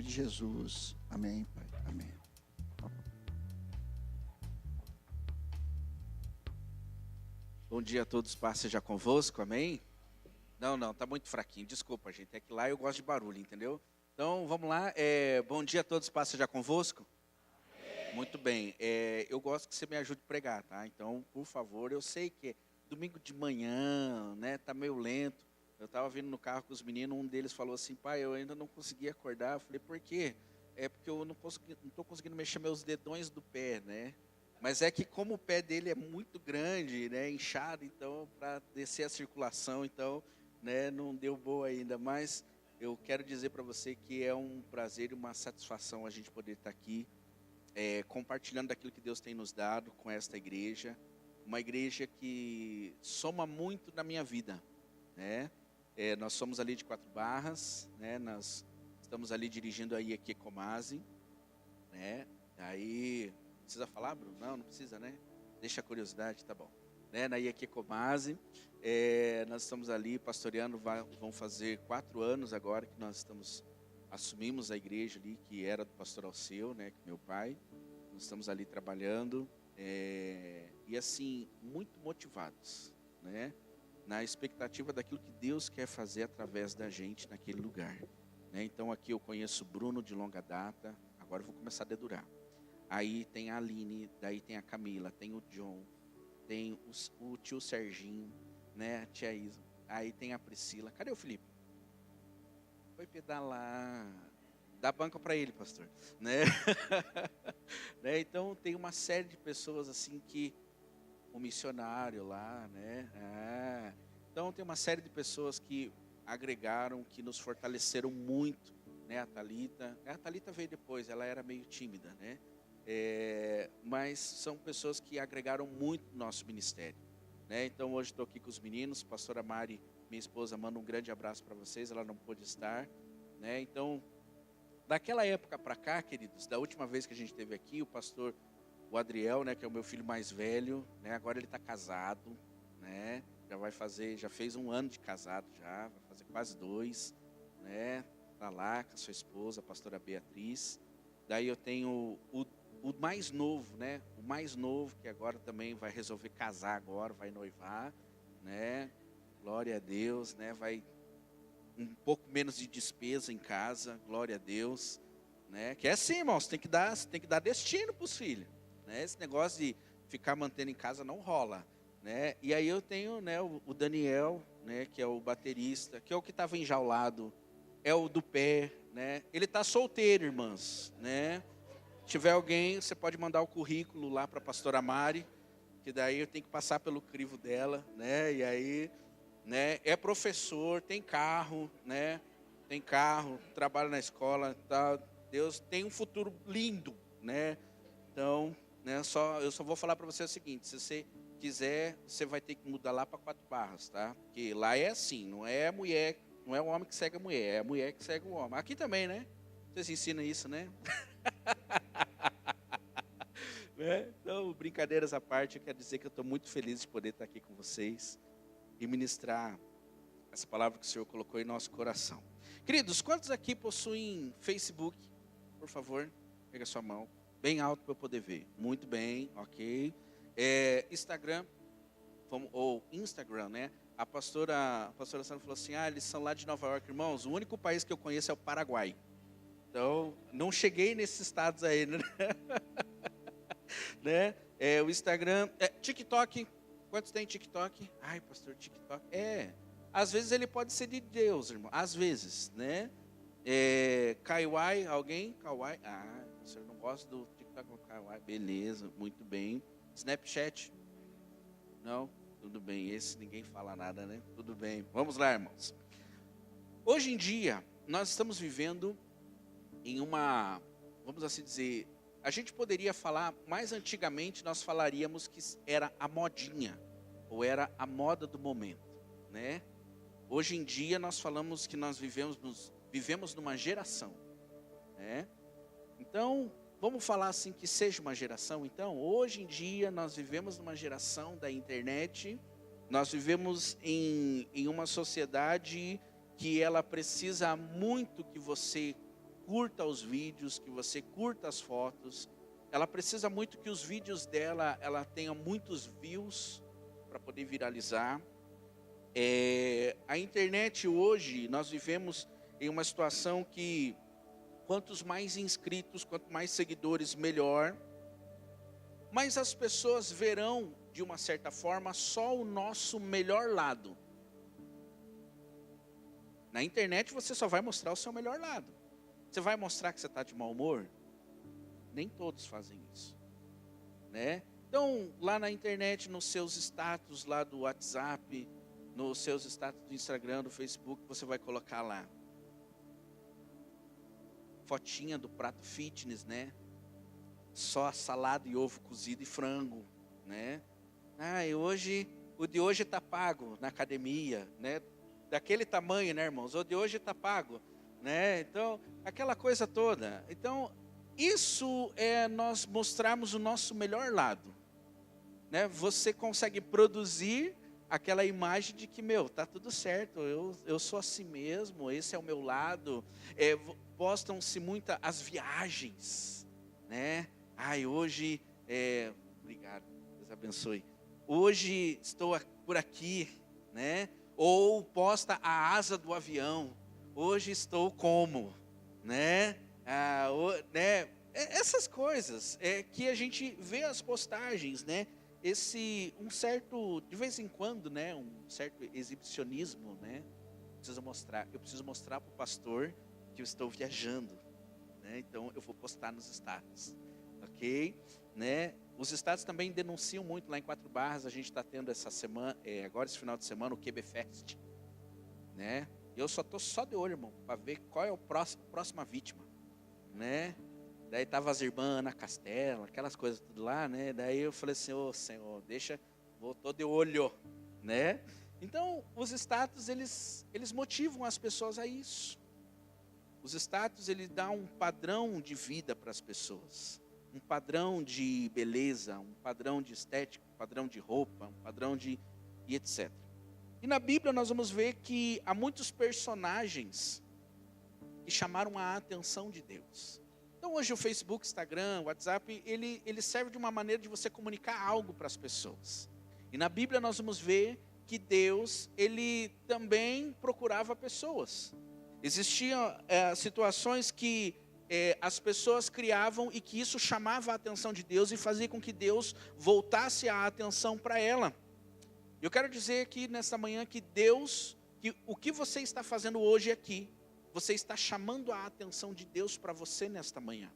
de Jesus. Amém, Pai. Amém. Bom dia a todos, paz seja convosco, amém? Não, tá muito fraquinho, desculpa, gente, é que lá eu gosto de barulho, entendeu? Então, vamos lá, bom dia a todos, paz seja convosco? Amém. Muito bem, eu gosto que você me ajude a pregar, tá? Então, por favor, eu sei que é domingo de manhã, né, tá meio lento, eu estava vindo no carro com os meninos, um deles falou assim, pai, eu ainda não consegui acordar, eu falei, por quê? É porque eu não estou conseguindo mexer meus dedões do pé, né? Mas é que como o pé dele é muito grande, né, inchado, então para descer a circulação, então, né, não deu boa ainda. Mas eu quero dizer para você que é um prazer e uma satisfação a gente poder estar aqui, compartilhando daquilo que Deus tem nos dado com esta igreja, uma igreja que soma muito na minha vida, né? Nós somos ali de Quatro Barras, né? Nós estamos ali dirigindo a IEQ Comase, né? Aí precisa falar, Bruno? Não precisa, né? Deixa a curiosidade, tá bom. Né? Na IEQ Comase, nós estamos ali pastoreando, vão fazer 4 anos agora que nós assumimos a igreja ali, que era do pastor Alceu, né? Que meu pai. Nós estamos ali trabalhando, e assim, muito motivados, né? Na expectativa daquilo que Deus quer fazer através da gente naquele lugar. Né? Então aqui eu conheço o Bruno de longa data, agora eu vou começar a dedurar. Aí tem a Aline, daí tem a Camila, tem o John, tem o tio Serginho, né, a tia Isa. Aí tem a Priscila. Cadê o Felipe? Foi pedalar. Dá banca para ele, pastor. Né? Né? Então tem uma série de pessoas assim que... O missionário lá, né? Então tem uma série de pessoas que agregaram, que nos fortaleceram muito, né? A Thalita veio depois, ela era meio tímida, né? Mas são pessoas que agregaram muito no nosso ministério, né? Então hoje estou aqui com os meninos, a pastora Mari, minha esposa, manda um grande abraço para vocês, ela não pôde estar, né? Então, daquela época para cá, queridos, da última vez que a gente esteve aqui, o Adriel, né, que é o meu filho mais velho, né, agora ele está casado, né, já fez 1 ano de casado já, vai fazer quase 2, né, tá lá com a sua esposa, a pastora Beatriz. Daí eu tenho o mais novo, né, o mais novo que agora também vai resolver casar agora, vai noivar, né, glória a Deus, né, vai um pouco menos de despesa em casa, glória a Deus, né, que é assim, irmãos, tem que dar destino para os filhos. Né? Esse negócio de ficar mantendo em casa não rola, né? E aí eu tenho, né, o Daniel, né, que é o baterista, que é o que estava enjaulado, é o do pé, né? Ele está solteiro, irmãs, né? Se tiver alguém, você pode mandar o currículo lá para a pastora Mari, que daí eu tenho que passar pelo crivo dela, né? E aí, né? É professor, tem carro, né? Tem carro, trabalha na escola, tá? Deus tem um futuro lindo, né? Então, né, eu só vou falar para você o seguinte: se você quiser, você vai ter que mudar lá para Quatro Barras, tá? Porque lá é assim, não é a mulher, não é o homem que segue a mulher, é a mulher que segue o homem. Aqui também, né? Vocês ensinam isso, né? Né? Então, brincadeiras à parte, eu quero dizer que eu estou muito feliz de poder estar aqui com vocês e ministrar essa palavra que o Senhor colocou em nosso coração. Queridos, quantos aqui possuem Facebook? Por favor, pega a sua mão. Bem alto para eu poder ver. Muito bem, ok. Instagram, ou Instagram, né? A pastora Sandra falou assim, eles são lá de Nova York, irmãos. O único país que eu conheço é o Paraguai. Então, não cheguei nesses estados aí, né? Né? O Instagram, TikTok. Quantos tem TikTok? Ai, pastor, TikTok. Às vezes ele pode ser de Deus, irmão. Às vezes, né? Kaiwai, alguém? Kaiwai? O senhor não gosta do TikTok com Kaiwai? Beleza, muito bem. Snapchat? Não? Tudo bem, esse ninguém fala nada, né? Tudo bem. Vamos lá, irmãos. Hoje em dia, nós estamos vivendo em uma, vamos assim dizer, a gente poderia falar, mais antigamente nós falaríamos que era a modinha, ou era a moda do momento, né? Hoje em dia nós falamos que nós vivemos numa geração, né? Então, vamos falar assim que seja uma geração. Então, hoje em dia nós vivemos numa geração da internet, nós vivemos em uma sociedade que ela precisa muito que você curta os vídeos, que você curta as fotos. Ela precisa muito que os vídeos dela, ela tenha muitos views para poder viralizar. A internet hoje, nós vivemos em uma situação que quantos mais inscritos, quanto mais seguidores, melhor. Mas as pessoas verão, de uma certa forma, só o nosso melhor lado. Na internet você só vai mostrar o seu melhor lado. Você vai mostrar que você está de mau humor? Nem todos fazem isso, né? Então, lá na internet, nos seus status lá do WhatsApp, nos seus status do Instagram, do Facebook, você vai colocar lá fotinha do prato fitness, né? Só salada e ovo cozido e frango, né? O de hoje está pago na academia, né? Daquele tamanho, né, irmãos? O de hoje está pago, né? Então, aquela coisa toda. Então, isso é nós mostrarmos o nosso melhor lado, né? Você consegue produzir aquela imagem de que, tá tudo certo, eu sou assim mesmo, esse é o meu lado. Postam-se muito as viagens, né? Hoje, obrigado, Deus abençoe. Hoje estou por aqui, né? Ou posta a asa do avião. Hoje estou como, né? Essas coisas que a gente vê as postagens, né? Um certo, de vez em quando, né? Um certo exibicionismo, né? Eu preciso mostrar para o pastor que eu estou viajando, né? Então eu vou postar nos status, ok? Né? Os status também denunciam muito lá em Quatro Barras. A gente está tendo essa semana, agora esse final de semana, o QBFest, né? Eu só estou de olho, irmão, para ver qual é a próxima vítima, né? Daí tava as irmãs Ana Castela, aquelas coisas tudo lá, né? Daí eu falei assim, Senhor, tô de olho, né? Então, os status, eles motivam as pessoas a isso. Os status, ele dá um padrão de vida para as pessoas. Um padrão de beleza, um padrão de estética, um padrão de roupa, um padrão de... e etc. E na Bíblia nós vamos ver que há muitos personagens que chamaram a atenção de Deus. Então hoje o Facebook, Instagram, WhatsApp, ele serve de uma maneira de você comunicar algo para as pessoas. E na Bíblia nós vamos ver que Deus, ele também procurava pessoas. Existiam situações que as pessoas criavam e que isso chamava a atenção de Deus e fazia com que Deus voltasse a atenção para ela. Eu quero dizer aqui nesta manhã que Deus, que o que você está fazendo hoje aqui, você está chamando a atenção de Deus para você nesta manhã.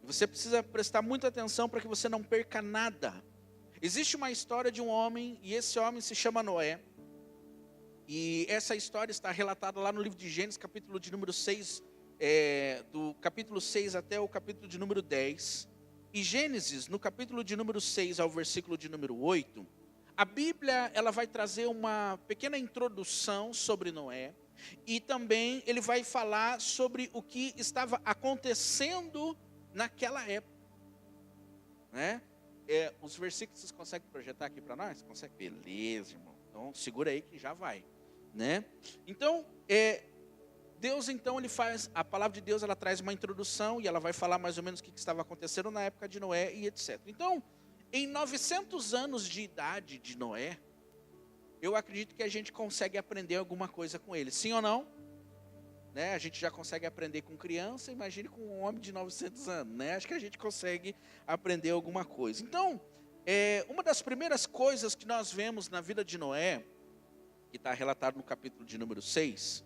Você precisa prestar muita atenção para que você não perca nada. Existe uma história de um homem, e esse homem se chama Noé. E essa história está relatada lá no livro de Gênesis, capítulo de número 6, do capítulo 6 até o capítulo de número 10. E Gênesis, no capítulo de número 6 ao versículo de número 8, a Bíblia ela vai trazer uma pequena introdução sobre Noé. E também ele vai falar sobre o que estava acontecendo naquela época, né? Os versículos vocês conseguem projetar aqui para nós? Consegue? Beleza, irmão. Então segura aí que já vai, né? Então Deus então ele faz, a palavra de Deus ela traz uma introdução e ela vai falar mais ou menos o que estava acontecendo na época de Noé e etc. Então, em 900 anos de idade de Noé, eu acredito que a gente consegue aprender alguma coisa com ele. Sim ou não? Né? A gente já consegue aprender com criança, imagine com um homem de 900 anos. Né? Acho que a gente consegue aprender alguma coisa. Então, uma das primeiras coisas que nós vemos na vida de Noé, que está relatado no capítulo de número 6,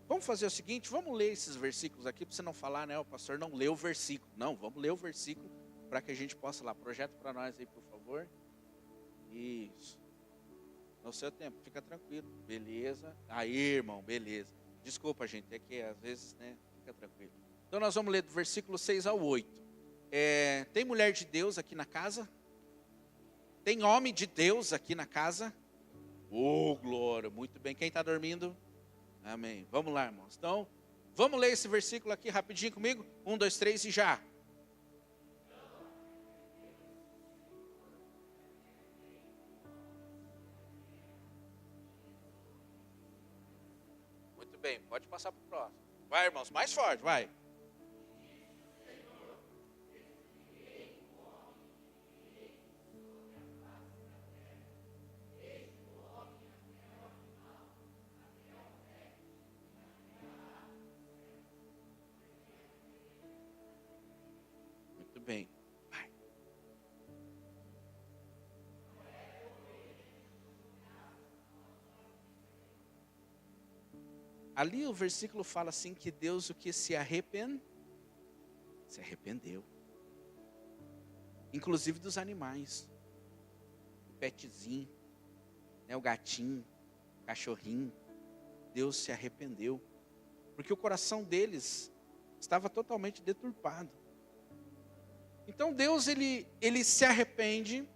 vamos fazer o seguinte, vamos ler esses versículos aqui, para você não falar, né, o pastor não leu o versículo. Não, vamos ler o versículo, para que a gente possa lá. Projeta para nós aí, por favor. Isso. No seu tempo, fica tranquilo, beleza? Aí, irmão, beleza. Desculpa, gente, é que às vezes, né, fica tranquilo. Então nós vamos ler do versículo 6 ao 8. Tem mulher de Deus aqui na casa? Tem homem de Deus aqui na casa? Glória, muito bem. Quem está dormindo? Amém. Vamos lá, irmãos. Então, vamos ler esse versículo aqui rapidinho comigo? 1, 2, 3 e já. Bem, pode passar para o próximo. Vai, irmãos, mais forte, vai. Muito bem. Vai. Ali o versículo fala assim que Deus o que se arrependeu. Inclusive dos animais. O petzinho, né, o gatinho, o cachorrinho. Deus se arrependeu. Porque o coração deles estava totalmente deturpado. Então Deus ele se arrepende,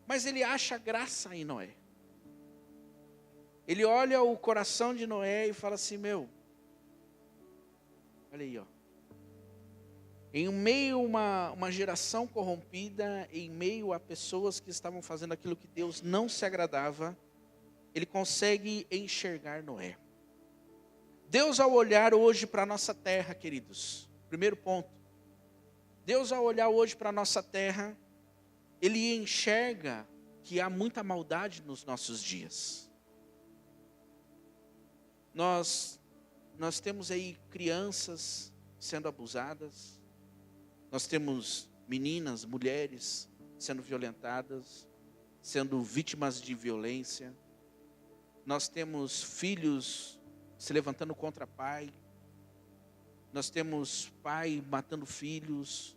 mas ele acha graça em Noé. Ele olha o coração de Noé e fala assim, olha aí, ó. Em meio a uma geração corrompida, em meio a pessoas que estavam fazendo aquilo que Deus não se agradava, ele consegue enxergar Noé. Deus ao olhar hoje para a nossa terra, queridos, primeiro ponto. Deus ao olhar hoje para a nossa terra, ele enxerga que há muita maldade nos nossos dias. Nós temos aí crianças sendo abusadas, nós temos meninas, mulheres sendo violentadas, sendo vítimas de violência, nós temos filhos se levantando contra pai, nós temos pai matando filhos,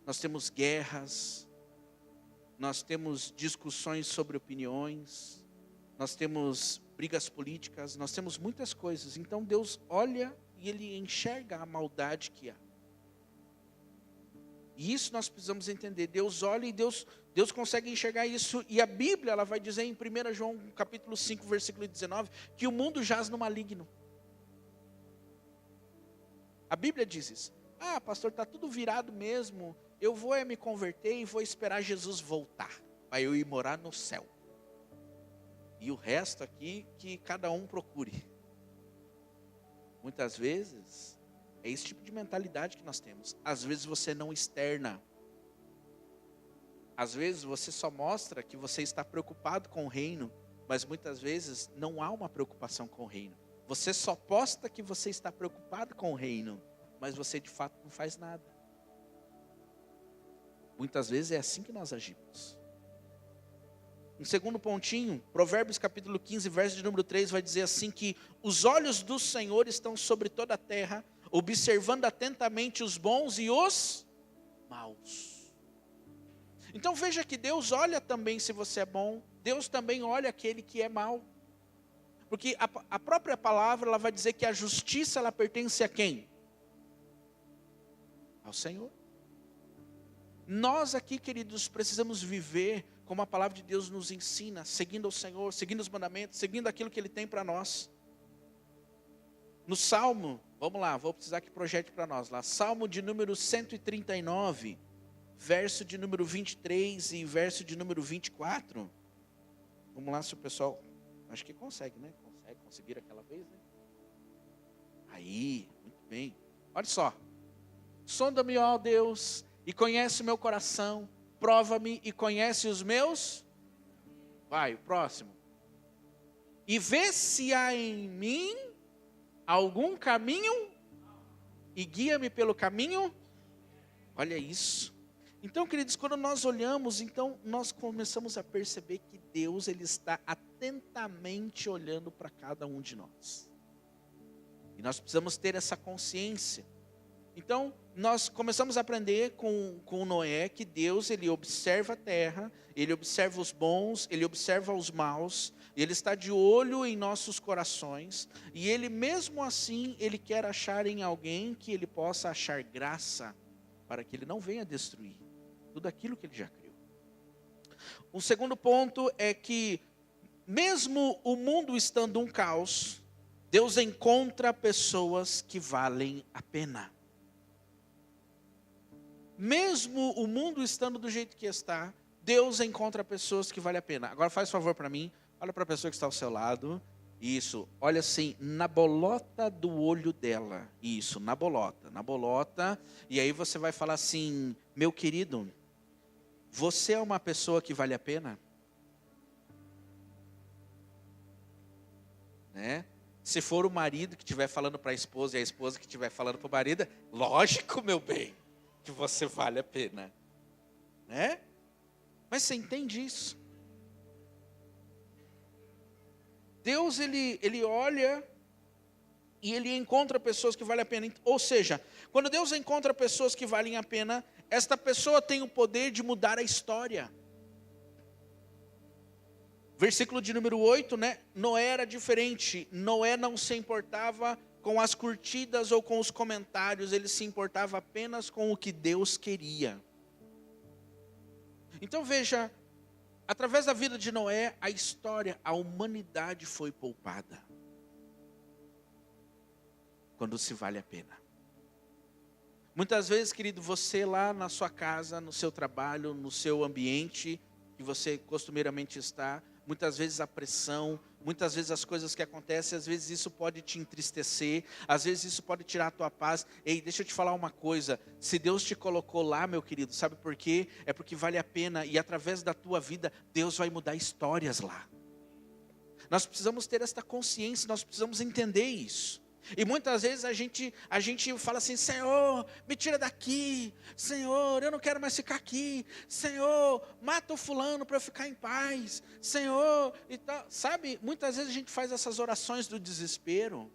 nós temos guerras, nós temos discussões sobre opiniões, nós temos brigas políticas, nós temos muitas coisas. Então Deus olha e ele enxerga a maldade que há. E isso nós precisamos entender. Deus olha e Deus consegue enxergar isso. E a Bíblia ela vai dizer em 1 João capítulo 5, versículo 19, que o mundo jaz no maligno. A Bíblia diz isso. Ah, pastor, está tudo virado mesmo. Eu vou me converter e vou esperar Jesus voltar, para eu ir morar no céu. E o resto aqui, que cada um procure. Muitas vezes, é esse tipo de mentalidade que nós temos. Às vezes você não externa. Às vezes você só mostra que você está preocupado com o reino, mas muitas vezes não há uma preocupação com o reino. Você só posta que você está preocupado com o reino, mas você de fato não faz nada. Muitas vezes é assim que nós agimos. Um segundo pontinho, Provérbios capítulo 15, verso de número 3, vai dizer assim que os olhos do Senhor estão sobre toda a terra, observando atentamente os bons e os maus. Então veja que Deus olha também se você é bom, Deus também olha aquele que é mau. Porque a própria palavra ela vai dizer que a justiça ela pertence a quem? Ao Senhor. Nós aqui, queridos, precisamos viver como a palavra de Deus nos ensina, seguindo o Senhor, seguindo os mandamentos, seguindo aquilo que Ele tem para nós. No Salmo, vamos lá, vou precisar que projete para nós lá. Salmo de número 139, verso de número 23 e verso de número 24. Vamos lá, se o pessoal, acho que consegue, né? Conseguir aquela vez, né? Aí, muito bem. Olha só. Sonda-me, ó Deus, e conhece o meu coração. Prova-me e conhece os meus. Vai, o próximo. E vê se há em mim algum caminho e guia-me pelo caminho. Olha isso. Então, queridos, quando nós olhamos, então nós começamos a perceber que Deus ele está atentamente olhando para cada um de nós. E nós precisamos ter essa consciência. Então, nós começamos a aprender com Noé que Deus, ele observa a terra, ele observa os bons, ele observa os maus, ele está de olho em nossos corações, e ele mesmo assim, ele quer achar em alguém que ele possa achar graça, para que ele não venha destruir tudo aquilo que ele já criou. O segundo ponto é que, mesmo o mundo estando um caos, Deus encontra pessoas que valem a pena. Mesmo o mundo estando do jeito que está, Deus encontra pessoas que valem a pena. Agora faz favor para mim, olha para a pessoa que está ao seu lado Isso, olha assim, na bolota do olho dela. Isso, na bolota, na bolota. E aí você vai falar assim: meu querido, você é uma pessoa que vale a pena? Né? Se for o marido que estiver falando para a esposa e a esposa que estiver falando para o marido, lógico, meu bem, que você vale a pena. Né? Mas você entende isso? Deus, ele olha e ele encontra pessoas que valem a pena. Ou seja, quando Deus encontra pessoas que valem a pena, esta pessoa tem o poder de mudar a história. Versículo de número 8, né? Noé era diferente. Noé não se importava com as curtidas ou com os comentários. Ele se importava apenas com o que Deus queria. Então veja, através da vida de Noé, a história, a humanidade foi poupada. Quando se vale a pena. Muitas vezes, querido, você lá na sua casa, no seu trabalho, no seu ambiente, que você costumeiramente está, muitas vezes a pressão, muitas vezes as coisas que acontecem, às vezes isso pode te entristecer, às vezes isso pode tirar a tua paz. Ei, deixa eu te falar uma coisa, se Deus te colocou lá, meu querido, sabe por quê? É porque vale a pena, e através da tua vida, Deus vai mudar histórias lá. Nós precisamos ter esta consciência, nós precisamos entender isso. E muitas vezes a gente fala assim: Senhor, me tira daqui, Senhor, eu não quero mais ficar aqui, Senhor, mata o fulano para eu ficar em paz, Senhor, e tal. Sabe, muitas vezes a gente faz essas orações do desespero,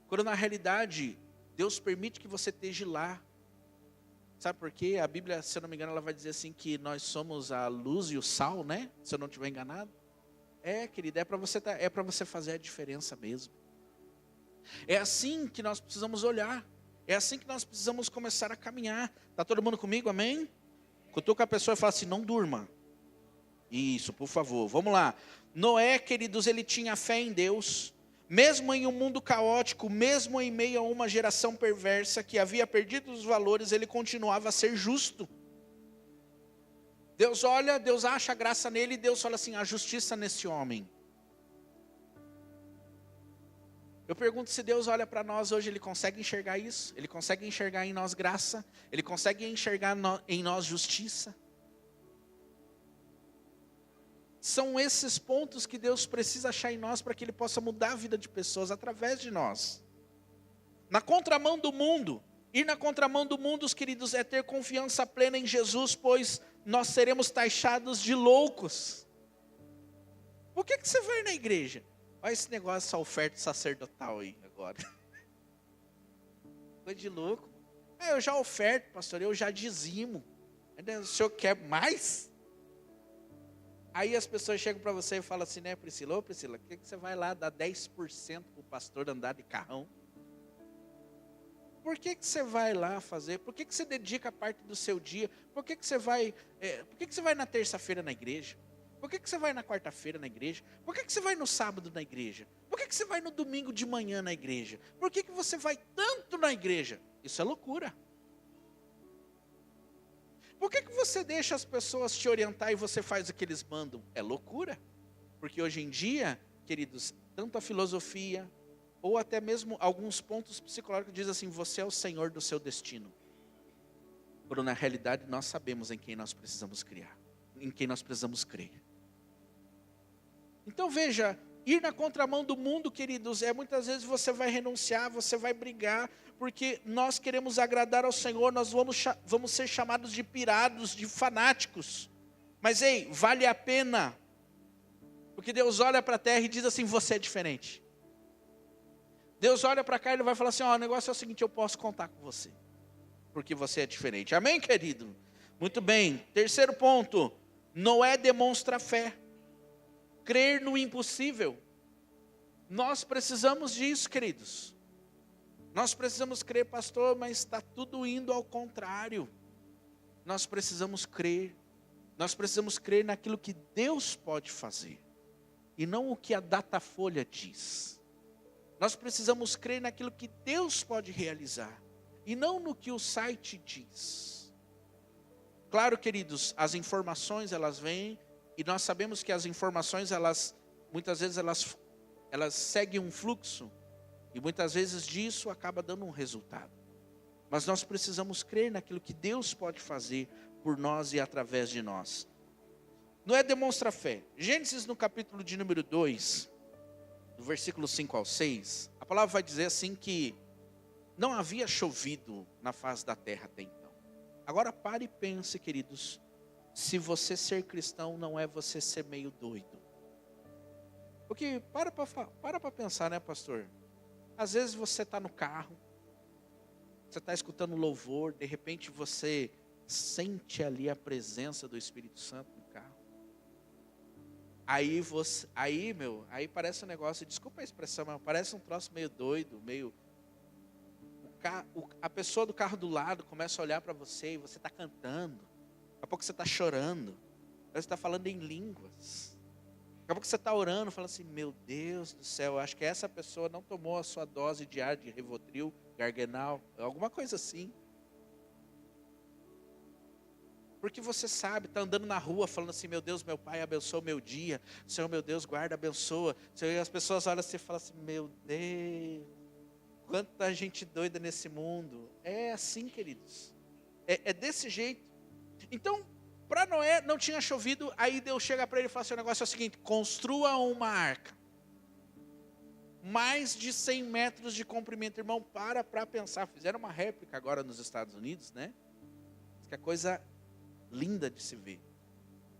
quando na realidade, Deus permite que você esteja lá. Sabe por quê? A Bíblia, se eu não me engano, ela vai dizer assim que nós somos a luz e o sal, né? Se eu não estiver enganado. Querida, é para você fazer a diferença mesmo. É assim que nós precisamos olhar. É assim que nós precisamos começar a caminhar. Está todo mundo comigo, amém? Cutuca a pessoa e fala assim: não durma. Isso, por favor, vamos lá. Noé, queridos, ele tinha fé em Deus. Mesmo em um mundo caótico, mesmo em meio a uma geração perversa que havia perdido os valores, ele continuava a ser justo. Deus olha, Deus acha graça nele, e Deus fala assim: a justiça nesse homem. Eu pergunto, se Deus olha para nós hoje, Ele consegue enxergar isso? Ele consegue enxergar em nós graça? Ele consegue enxergar em nós justiça? São esses pontos que Deus precisa achar em nós para que Ele possa mudar a vida de pessoas através de nós. Na contramão do mundo, ir na contramão do mundo, os queridos, é ter confiança plena em Jesus, pois nós seremos taxados de loucos. Por que você vai na igreja? Olha esse negócio, essa oferta sacerdotal aí agora. Coisa de louco. Eu já oferto, pastor, eu já dizimo. O senhor quer mais? Aí as pessoas chegam para você e falam assim, né, Priscila? Ô Priscila, por que você vai lá dar 10% para o pastor andar de carrão? Por que você vai lá fazer? Por que você dedica parte do seu dia? Por que você vai na terça-feira na igreja? Por que você vai na quarta-feira na igreja? Por que você vai no sábado na igreja? Por que você vai no domingo de manhã na igreja? Por que você vai tanto na igreja? Isso é loucura. Por que você deixa as pessoas te orientar e você faz o que eles mandam? É loucura. Porque hoje em dia, queridos, tanto a filosofia, ou até mesmo alguns pontos psicológicos dizem assim, você é o senhor do seu destino. Quando na realidade nós sabemos em quem nós precisamos criar, em quem nós precisamos crer. Então veja, ir na contramão do mundo, queridos, muitas vezes você vai renunciar, você vai brigar, porque nós queremos agradar ao Senhor, nós vamos ser chamados de pirados, de fanáticos. Mas ei, vale a pena, porque Deus olha para a terra e diz assim, você é diferente. Deus olha para cá e Ele vai falar assim, o negócio é o seguinte, eu posso contar com você, porque você é diferente. Amém, querido? Muito bem, terceiro ponto, Noé demonstra fé. Crer no impossível. Nós precisamos disso, queridos. Nós precisamos crer, pastor, mas está tudo indo ao contrário. Nós precisamos crer. Nós precisamos crer naquilo que Deus pode fazer. E não o que a Datafolha diz. Nós precisamos crer naquilo que Deus pode realizar. E não no que o site diz. Claro, queridos, as informações elas vêm. E nós sabemos que as informações, muitas vezes elas elas seguem um fluxo e muitas vezes disso acaba dando um resultado. Mas nós precisamos crer naquilo que Deus pode fazer por nós e através de nós. Noé demonstra fé. Gênesis no capítulo de número 2, do versículo 5 ao 6, a palavra vai dizer assim que não havia chovido na face da terra até então. Agora pare e pense, queridos, se você ser cristão não é você ser meio doido. Porque para pensar, né, pastor? Às vezes você está no carro, você está escutando louvor, de repente você sente ali a presença do Espírito Santo no carro. Aí parece um negócio, desculpa a expressão, mas parece um troço meio doido, meio... A pessoa do carro do lado começa a olhar para você e você está cantando. Daqui a pouco você está chorando. Você está falando em línguas. Daqui a pouco você está orando, falando assim, meu Deus do céu, acho que essa pessoa não tomou a sua dose diária de Rivotril, Gargenal, alguma coisa assim. Porque você sabe, está andando na rua falando assim, meu Deus, meu Pai, abençoa o meu dia. Senhor, meu Deus, guarda, abençoa. Senhor, e as pessoas olham assim e falam assim, meu Deus, quanta gente doida nesse mundo. É assim, queridos. É desse jeito. Então, para Noé não tinha chovido, aí Deus chega para ele e fala assim, o negócio é o seguinte, construa uma arca. Mais de 100 metros de comprimento. Irmão, para pensar. Fizeram uma réplica agora nos Estados Unidos, né? Que é coisa linda de se ver.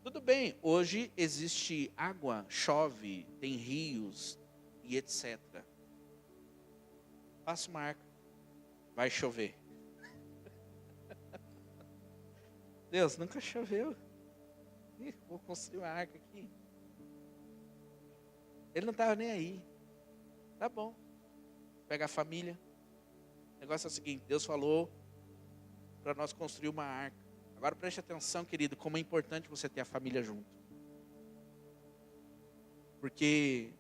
Tudo bem, hoje existe água, chove, tem rios e etc. Faça uma arca. Vai chover. Deus, nunca choveu. Vou construir uma arca aqui. Ele não estava nem aí. Tá bom. Pega a família. O negócio é o seguinte, Deus falou para nós construir uma arca. Agora preste atenção, querido, como é importante você ter a família junto. Porque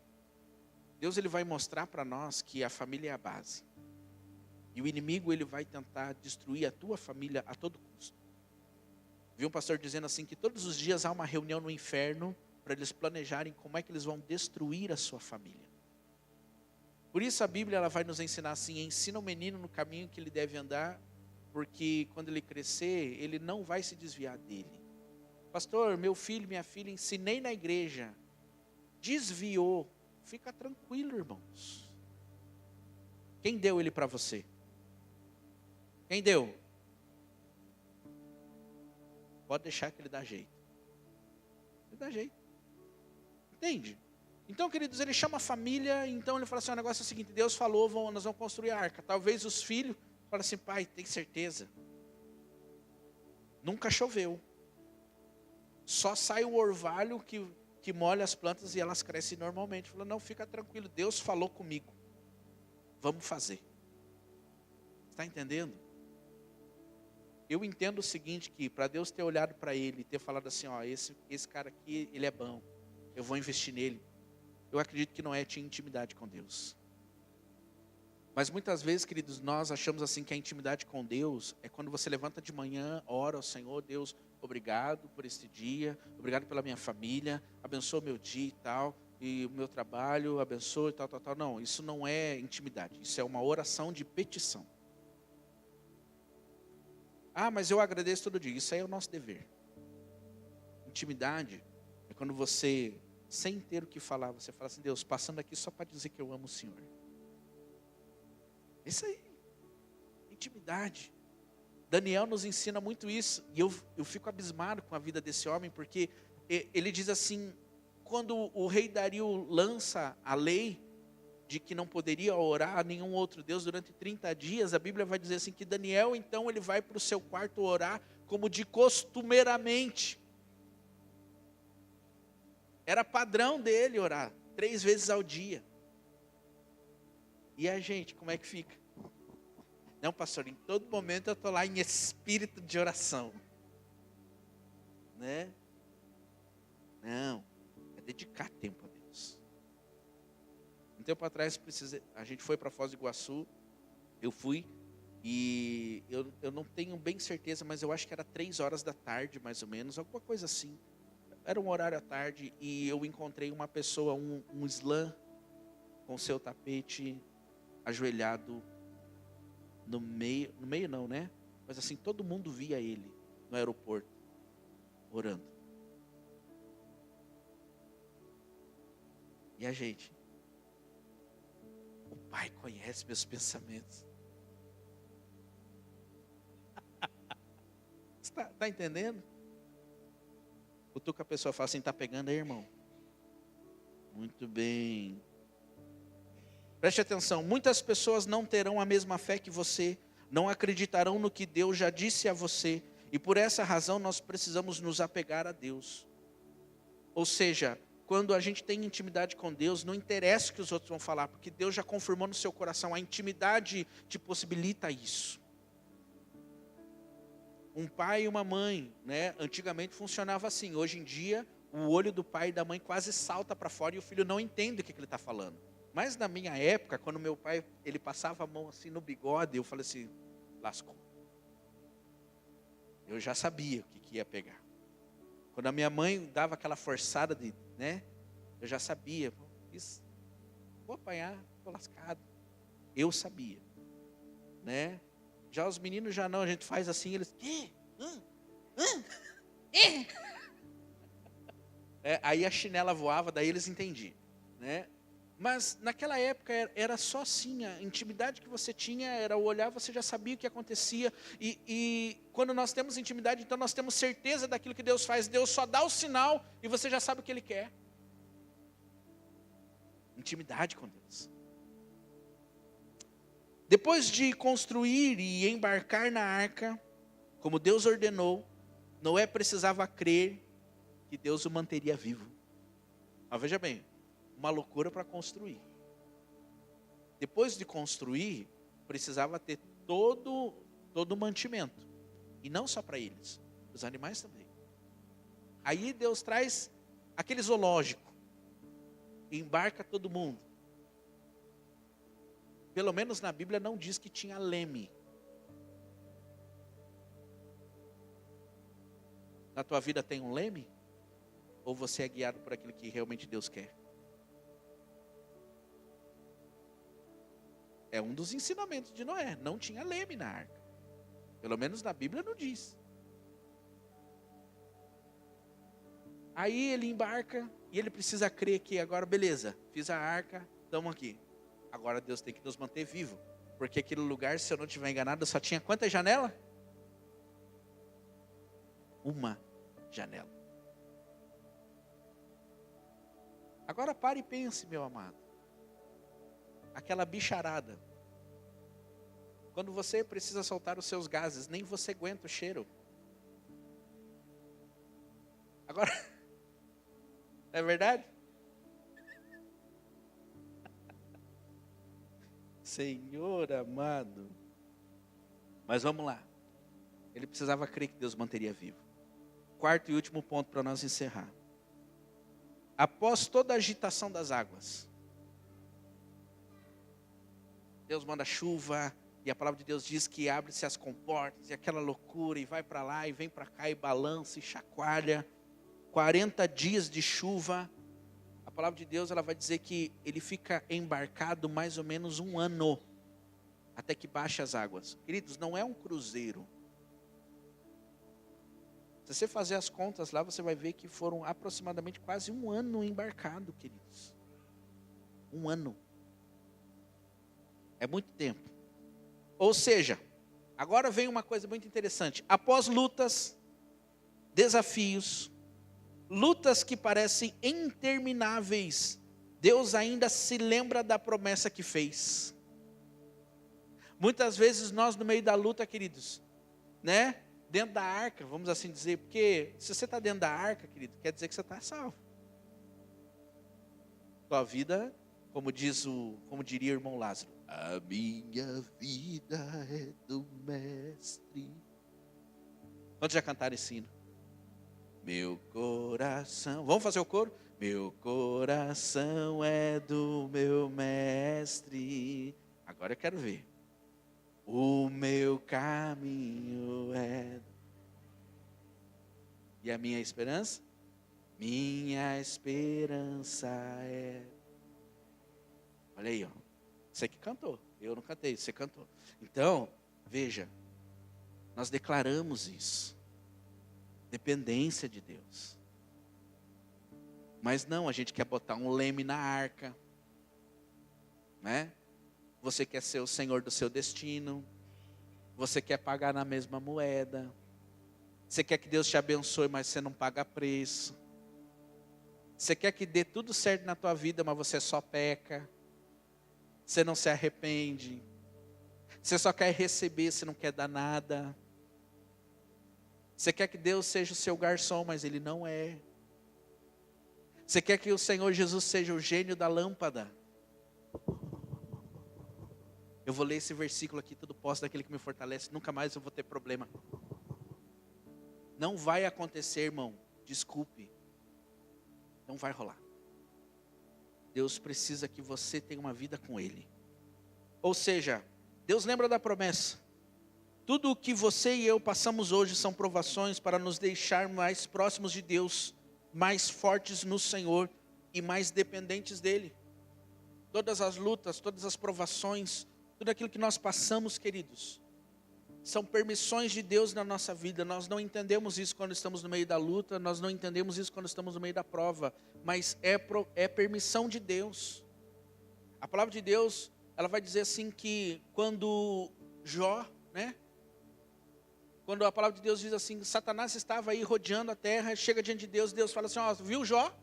Deus ele vai mostrar para nós que a família é a base. E o inimigo ele vai tentar destruir a tua família a todo custo. Vi um pastor dizendo assim que todos os dias há uma reunião no inferno para eles planejarem como é que eles vão destruir a sua família. Por isso a Bíblia ela vai nos ensinar assim, ensina o menino no caminho que ele deve andar, porque quando ele crescer, ele não vai se desviar dele. Pastor, meu filho, minha filha, ensinei na igreja, desviou, fica tranquilo, irmãos. Quem deu ele para você? Quem deu? Pode deixar que ele dá jeito. Ele dá jeito. Entende? Então, queridos, ele chama a família, então ele fala assim, o negócio é o seguinte, Deus falou, nós vamos construir a arca. Talvez os filhos falem assim, pai, tem certeza? Nunca choveu. Só sai o orvalho que molha as plantas e elas crescem normalmente. Falou, não, fica tranquilo, Deus falou comigo. Vamos fazer. Está entendendo? Eu entendo o seguinte, que para Deus ter olhado para ele e ter falado assim, ó, esse cara aqui, ele é bom, eu vou investir nele. Eu acredito que Noé tinha intimidade com Deus. Mas muitas vezes, queridos, nós achamos assim que a intimidade com Deus é quando você levanta de manhã, ora ao Senhor, Deus, obrigado por este dia, obrigado pela minha família, abençoa o meu dia e tal, e o meu trabalho, abençoa e tal. Não, isso não é intimidade, isso é uma oração de petição. Ah, mas eu agradeço todo dia. Isso aí é o nosso dever. Intimidade é quando você, sem ter o que falar, você fala assim, Deus, passando aqui só para dizer que eu amo o Senhor. Isso aí. Intimidade. Daniel nos ensina muito isso. E eu fico abismado com a vida desse homem, porque ele diz assim, quando o rei Dario lança a lei de que não poderia orar a nenhum outro Deus durante 30 dias, a Bíblia vai dizer assim que Daniel, então, ele vai para o seu quarto orar como de costumeiramente. Era padrão dele orar 3 vezes ao dia. E a gente, como é que fica? Não, pastor, em todo momento eu estou lá em espírito de oração. Né? Não, é dedicar tempo a Deus. Um tempo atrás, a gente foi para Foz do Iguaçu, eu fui, e eu não tenho bem certeza, mas eu acho que era 3 horas da tarde, mais ou menos, alguma coisa assim. Era um horário à tarde, e eu encontrei uma pessoa, um islã, com seu tapete ajoelhado no meio não, né? Mas assim, todo mundo via ele no aeroporto, orando. E a gente? O Pai conhece meus pensamentos. Você tá entendendo? Cutuca a pessoa e fala assim, tá pegando aí, irmão? Muito bem. Preste atenção, muitas pessoas não terão a mesma fé que você, não acreditarão no que Deus já disse a você, e por essa razão nós precisamos nos apegar a Deus. Ou seja, quando a gente tem intimidade com Deus, não interessa o que os outros vão falar, porque Deus já confirmou no seu coração, a intimidade te possibilita isso. Um pai e uma mãe, né? Antigamente funcionava assim, hoje em dia o olho do pai e da mãe quase salta para fora e o filho não entende o que ele está falando. Mas na minha época, quando meu pai ele passava a mão assim no bigode, eu falei assim, lascou. Eu já sabia o que ia pegar. Quando a minha mãe dava aquela forçada de, né? Eu já sabia, isso, vou apanhar, estou lascado. Eu sabia, né? Já os meninos já não, a gente faz assim, eles, aí a chinela voava, daí eles entendiam, né? Mas naquela época era só assim, a intimidade que você tinha era o olhar, você já sabia o que acontecia. E quando nós temos intimidade, então nós temos certeza daquilo que Deus faz. Deus só dá o sinal e você já sabe o que Ele quer. Intimidade com Deus. Depois de construir e embarcar na arca, como Deus ordenou, Noé precisava crer que Deus o manteria vivo. Mas veja bem, uma loucura para construir. Depois de construir, precisava ter todo o mantimento. E não só para eles, os animais também. Aí Deus traz aquele zoológico, e embarca todo mundo. Pelo menos na Bíblia não diz que tinha leme. Na tua vida tem um leme? Ou você é guiado por aquilo que realmente Deus quer? É um dos ensinamentos de Noé. Não tinha leme na arca. Pelo menos na Bíblia não diz. Aí ele embarca e ele precisa crer que agora, beleza, fiz a arca, estamos aqui. Agora Deus tem que nos manter vivos. Porque aquele lugar, se eu não estiver enganado, só tinha quantas janelas? Uma janela. Agora pare e pense, meu amado. Aquela bicharada. Quando você precisa soltar os seus gases, nem você aguenta o cheiro. Agora, é verdade? Senhor amado. Mas vamos lá. Ele precisava crer que Deus manteria vivo. Quarto e último ponto para nós encerrar. Após toda a agitação das águas, Deus manda chuva, e a palavra de Deus diz que abre-se as comportas, e aquela loucura, e vai para lá, e vem para cá, e balança, e chacoalha. 40 dias de chuva. A palavra de Deus ela vai dizer que ele fica embarcado mais ou menos um ano, até que baixe as águas. Queridos, não é um cruzeiro. Se você fazer as contas lá, você vai ver que foram aproximadamente quase um ano embarcado, queridos. Um ano. É muito tempo. Ou seja, agora vem uma coisa muito interessante. Após lutas, desafios, lutas que parecem intermináveis, Deus ainda se lembra da promessa que fez. Muitas vezes nós no meio da luta, queridos, né? Dentro da arca, vamos assim dizer, porque se você está dentro da arca, querido, quer dizer que você está salvo. Tua vida, como diria o irmão Lázaro, a minha vida é do mestre. Quantos já cantaram esse hino? Meu coração, vamos fazer o coro? Meu coração é do meu mestre. Agora eu quero ver. O meu caminho é. E a minha esperança? Minha esperança é. Olha aí, ó. Você que cantou. Eu não cantei, você cantou. Então, veja. Nós declaramos isso. Dependência de Deus. Mas não, a gente quer botar um leme na arca. Né? Você quer ser o senhor do seu destino. Você quer pagar na mesma moeda. Você quer que Deus te abençoe, mas você não paga preço. Você quer que dê tudo certo na tua vida, mas você só peca. Você não se arrepende. Você só quer receber, você não quer dar nada. Você quer que Deus seja o seu garçom, mas Ele não é. Você quer que o Senhor Jesus seja o gênio da lâmpada. Eu vou ler esse versículo aqui, tudo posso daquele que me fortalece, nunca mais eu vou ter problema. Não vai acontecer, irmão, desculpe. Não vai rolar. Deus precisa que você tenha uma vida com Ele. Ou seja, Deus lembra da promessa. Tudo o que você e eu passamos hoje são provações para nos deixar mais próximos de Deus, mais fortes no Senhor e mais dependentes dEle. Todas as lutas, todas as provações, tudo aquilo que nós passamos, queridos, são permissões de Deus na nossa vida. Nós não entendemos isso quando estamos no meio da luta, nós não entendemos isso quando estamos no meio da prova, mas é permissão de Deus. A palavra de Deus, ela vai dizer assim que quando Jó, né? Quando a palavra de Deus diz assim, Satanás estava aí rodeando a terra, chega diante de Deus, Deus fala assim, ó, viu Jó?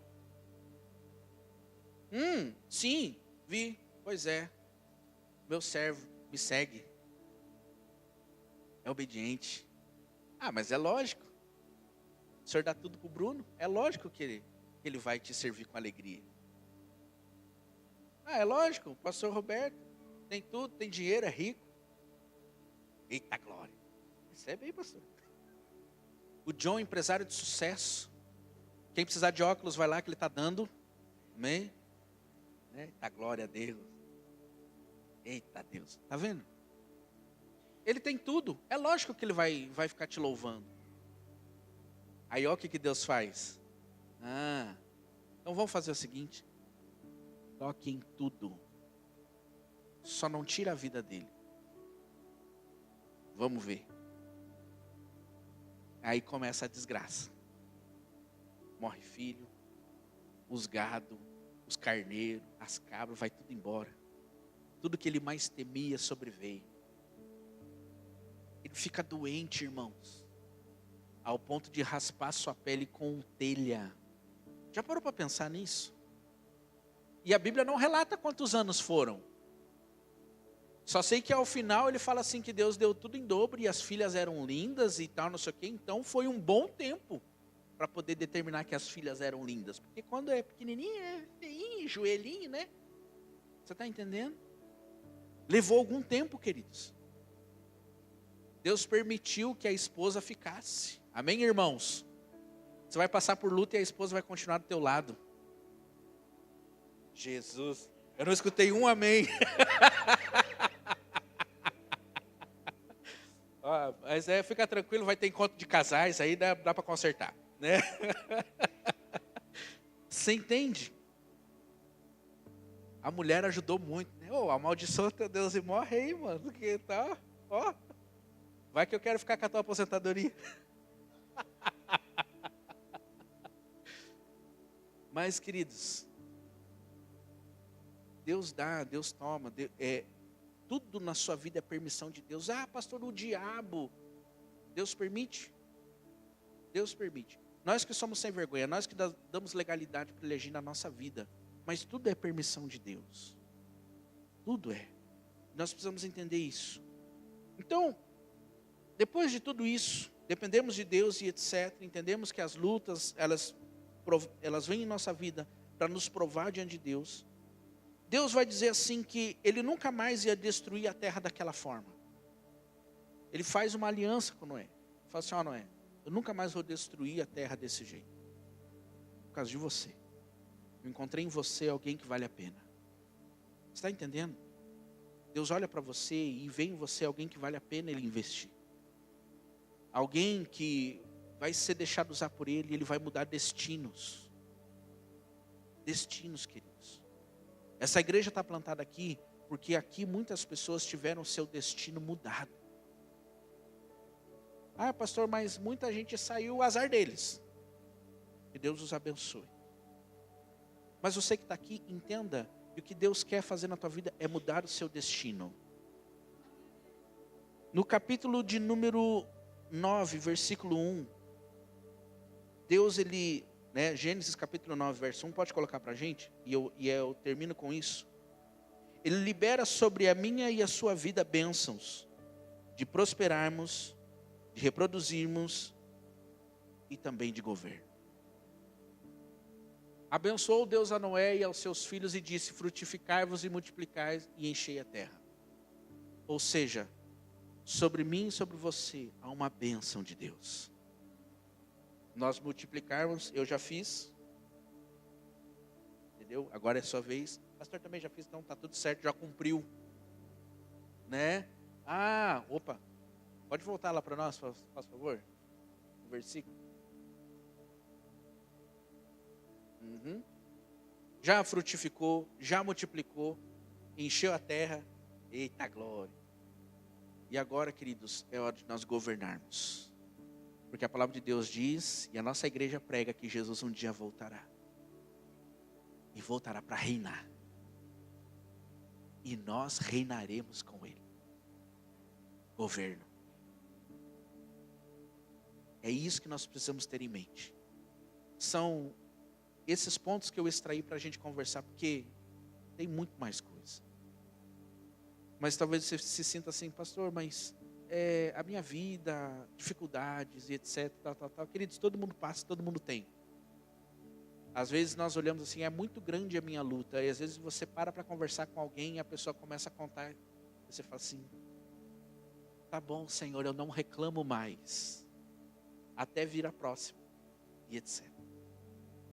Sim, vi, pois é, meu servo me segue, é obediente. Ah, mas é lógico, o senhor dá tudo para o Bruno, é lógico que ele vai te servir com alegria. Ah, é lógico, o pastor Roberto tem tudo, tem dinheiro, é rico. Eita glória. Recebe aí, pastor. O John, empresário de sucesso. Quem precisar de óculos, vai lá que ele está dando. Amém? Eita, glória a Deus. Eita Deus. Está vendo? Ele tem tudo. É lógico que ele vai ficar te louvando. Aí, ó o que Deus faz. Então vamos fazer o seguinte. Toque em tudo. Só não tira a vida dele. Vamos ver. Aí começa a desgraça. Morre filho, os gado, os carneiros, as cabras, vai tudo embora. Tudo que ele mais temia sobreveio. Ele fica doente, irmãos, ao ponto de raspar sua pele com telha. Já parou para pensar nisso? E a Bíblia não relata quantos anos foram. Só sei que ao final ele fala assim que Deus deu tudo em dobro e as filhas eram lindas e tal, não sei o quê. Então foi um bom tempo para poder determinar que as filhas eram lindas. Porque quando é pequenininha, é feinho, joelhinho, né? Você está entendendo? Levou algum tempo, queridos. Deus permitiu que a esposa ficasse. Amém, irmãos? Você vai passar por luta e a esposa vai continuar do teu lado. Jesus. Eu não escutei um amém. Mas fica tranquilo, vai ter encontro de casais, aí dá para consertar, né? Você entende? A mulher ajudou muito, né? Amaldiçoa teu Deus e morre aí, mano, porque tá, ó. Vai que eu quero ficar com a tua aposentadoria. Mas, queridos, Deus dá, Deus toma, tudo na sua vida é permissão de Deus. Ah, pastor, o diabo. Deus permite. Deus permite. Nós que somos sem vergonha, nós que damos legalidade para ele agir na nossa vida. Mas tudo é permissão de Deus. Tudo é. Nós precisamos entender isso. Então, depois de tudo isso, dependemos de Deus e etc. Entendemos que as lutas, elas vêm em nossa vida para nos provar diante de Deus. Deus vai dizer assim que Ele nunca mais ia destruir a terra daquela forma. Ele faz uma aliança com Noé. Ele fala assim, Noé, eu nunca mais vou destruir a terra desse jeito. Por causa de você. Eu encontrei em você alguém que vale a pena. Você está entendendo? Deus olha para você e vê em você alguém que vale a pena Ele investir. Alguém que vai ser deixado usar por Ele e Ele vai mudar destinos. Destinos, queridos. Essa igreja está plantada aqui porque aqui muitas pessoas tiveram seu destino mudado. Ah, pastor, mas muita gente saiu, o azar deles. Que Deus os abençoe. Mas você que está aqui, entenda que o que Deus quer fazer na tua vida é mudar o seu destino. No capítulo de número 9, versículo 1, Deus, Gênesis capítulo 9, verso 1, pode colocar para a gente? E eu termino com isso. Ele libera sobre a minha e a sua vida bênçãos, de prosperarmos, de reproduzirmos e também de governo. Abençoou Deus a Noé e aos seus filhos e disse: frutificai-vos e multiplicai e enchei a terra. Ou seja, sobre mim e sobre você há uma bênção de Deus. Nós multiplicarmos, eu já fiz, entendeu? Agora é sua vez. Pastor também já fiz, então está tudo certo, já cumpriu, né? Opa, pode voltar lá para nós, faz favor, o versículo. Já frutificou, já multiplicou, encheu a terra, eita glória. E agora, queridos, é hora de nós governarmos. Porque a palavra de Deus diz, e a nossa igreja prega, que Jesus um dia voltará. E voltará para reinar. E nós reinaremos com Ele. Governo. É isso que nós precisamos ter em mente. São esses pontos que eu extraí para a gente conversar, porque tem muito mais coisa. Mas talvez você se sinta assim, pastor, mas a minha vida, dificuldades e etc, tal. Queridos, todo mundo passa, todo mundo tem. Às vezes nós olhamos assim, é muito grande a minha luta, e às vezes você para conversar com alguém e a pessoa começa a contar, e você fala assim, tá bom, Senhor, eu não reclamo mais, até vir a próxima, e etc.